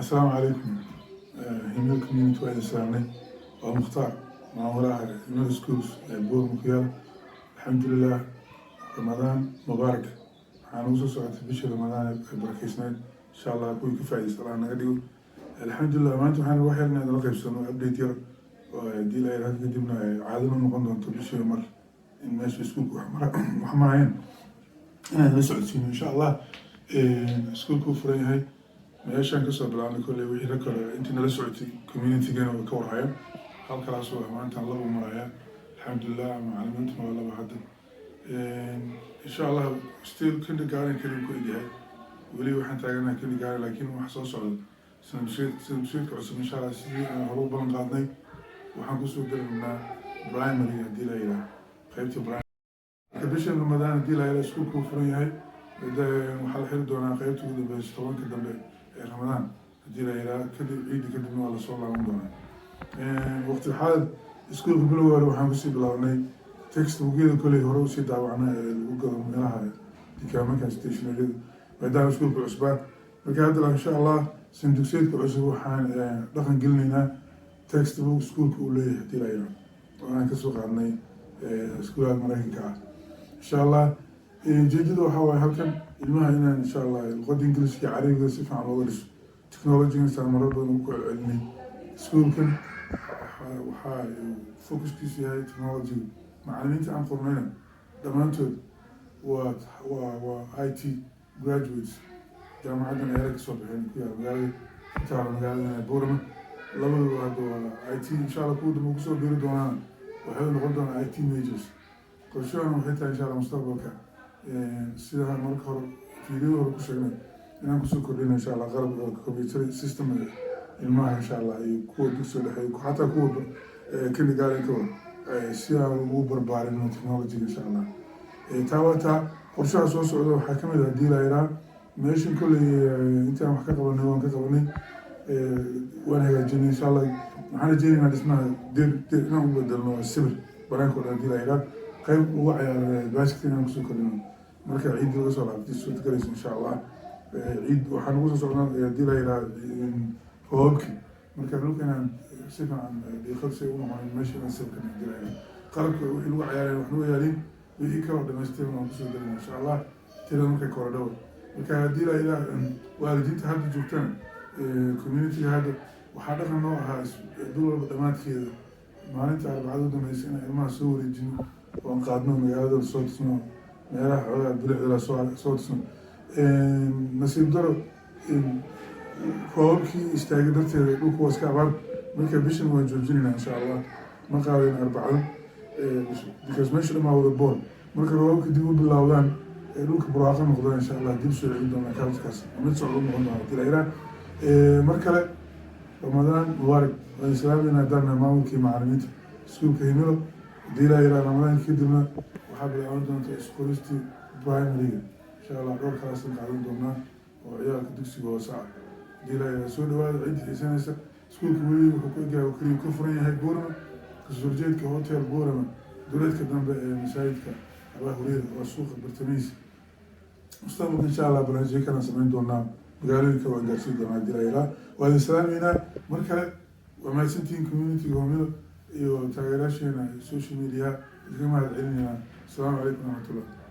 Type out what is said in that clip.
السلام عليكم. هيميل كوميونيتي وايد سلامني ومختار مع وراها هيميل سكولز بور مكيال. الحمد لله رمضان مبارك. حنوصل ساعة بشهر رمضان بركيسنا إن شاء الله أكون كفاية صلاة نقديو. الحمد لله ما أنتم حنا الواحد لنا نلقي سنة أبديت ير ودي لا يرهق قدمنا عادنا نقول أنتم بشهر مر الناس يسكوك وحماين أنا نسعد سنة إن شاء الله سكوك وفري هاي meeshaan kasoo bilaabnay kolley wixii la kale intii nala socotay communitygana way ka warhayaan halkaas waa maantaan laba maraya alxamdulilah macalimiintuna waa laba hadda insha allah still kindergarten kaliya ku egyahay weli waxaan taaganahay kindergarten laakiin wax soo socda sanadusheedka cusub insha allah sidii aan hore u ballan qaadnay waxaan kusoo gelaynaa primary haddii la yidhaah qaybta primary bishan ramadaan haddii la yidhaah iskuulku uu furan yahay waxaa la xiri doonaa qaybta ugu dambeysa 10 dambe رمضان هدي لا كذا عيد كذا من الله صلى الله عليه وسلم وقت الحال سكول بلوغ وحنا بس بلاوني تكست وكذا كله هروسي دعوانا وقدر منها دي كمان كان ستيشن كذا بعدها سكول بالعصبان بكذا إن شاء الله سندوسيت كعصب وحنا دخل قلنا تكست بوك سكول كله هدي لا وأنا كسوق عني سكول المراهن كا إن شاء الله جديد وحوي هلكن ilmaha inaan insha allah luqadda ingiliiska carabiga si fiican looga dhiso technology-ga istaan marar badan ugu kala celinay iskuulkan waxaa focuskiisu yahay technology macalimiinta aan qornayna dhammaantood waa IT graduates jaamacaddan eera kasoo baxeen ku yaala magaalada ku taala magaalada Boorama labadaba hadda waa IT insha allah kuwa dambe kusoo biiri doonaan waxay noqon doonaan IT majors qorshahan waxay tahay insha allah mustaqbalka sida marka hore fiidiyada hore ku sheegnay inaan kusoo kordhino insha allah qalabka computer system ilmaha insha allah iyo kuwa dugsiga dhexe xataa kuwa kindergarten si aan ugu barbaarin technology insha allah taa qorshaha soo socda waxaa kamid ah haddii la yidhaah meeshan kolley intaan wax ka qabanay waan ka qabanay waan hagaajinay insha allah waxaan rajeynaynaa dhismaha inaan u bedelno sibir banaanka oo dhan haddii la yidhaah qayb ugu ciyaara basketball inaan kusoo kordhino marka ciid laga soo laabtay soo tagaysa insha allah ciid waxaan ugu soo socnaa haddii la yidhaah roobki marka dhulkan aan si fiican dhiiqad say u noqonin meesha aan sibirkan haddii la yidhaah qalabka wixii lagu ciyaaraya wax lagu yaalin wixii kaloo dhamaystiran waan kusoo gelina insha allah tirada markay kora dhawa marka haddii la yidhaah waalidiinta hadda joogtaan communityga hadda waxaa dhaqan noo ahaa bil walba dhammaadkeeda maalinta arbacada u dambaysa inaan ilmaha soo wareejino oon qaadno magaalada soo tusno meelaha xoogaa bilicda soo tusno nasiib daro roobabkii istaagay darteeda dhulku waa iska abaar marka bishan waan joojinaynaa insha allah ma qaadayn arbacada because meesha dhamaa wada bool marka roobabka dib u bilaawdaan dhulka buraaqa noqdaan insha allah dib soo celin doonaa kaalkaas mid socdo noqon doona tilayraa mar kale ramadaan mubaarak waan islaamayna haddaan maamulkii macalimiinta iskuulka himilo haddii la yidhaah ramadaanka kadibna waxaa bilaaban doonta isqoristii primaryga insha allah dhowr kalaasaan qaadan doonaa oo ciyaalka dugsiga hoose ah haddii la yidhaah soo dhawaada cidda xiisanaysa iskuulka weli wuxuu ku egyahay oo keliya ka furan yahay Boorama kasoo horjeedka hotel Boorama duleedka dambe ee masaajidka Abaa Hureyra waa suuqa bartamihiisa mustaqbalka insha allah barnaamijyo kana samayn doonaa magaalooyinka waan gaarsiin doonaa haddii la yidhaah waa idin salaameynaa mar kale waa mahadsantihiin communityga homilo iyo taageerayaasheena social media idinka mahad celinayna asalaamu calaykum waraxmatullah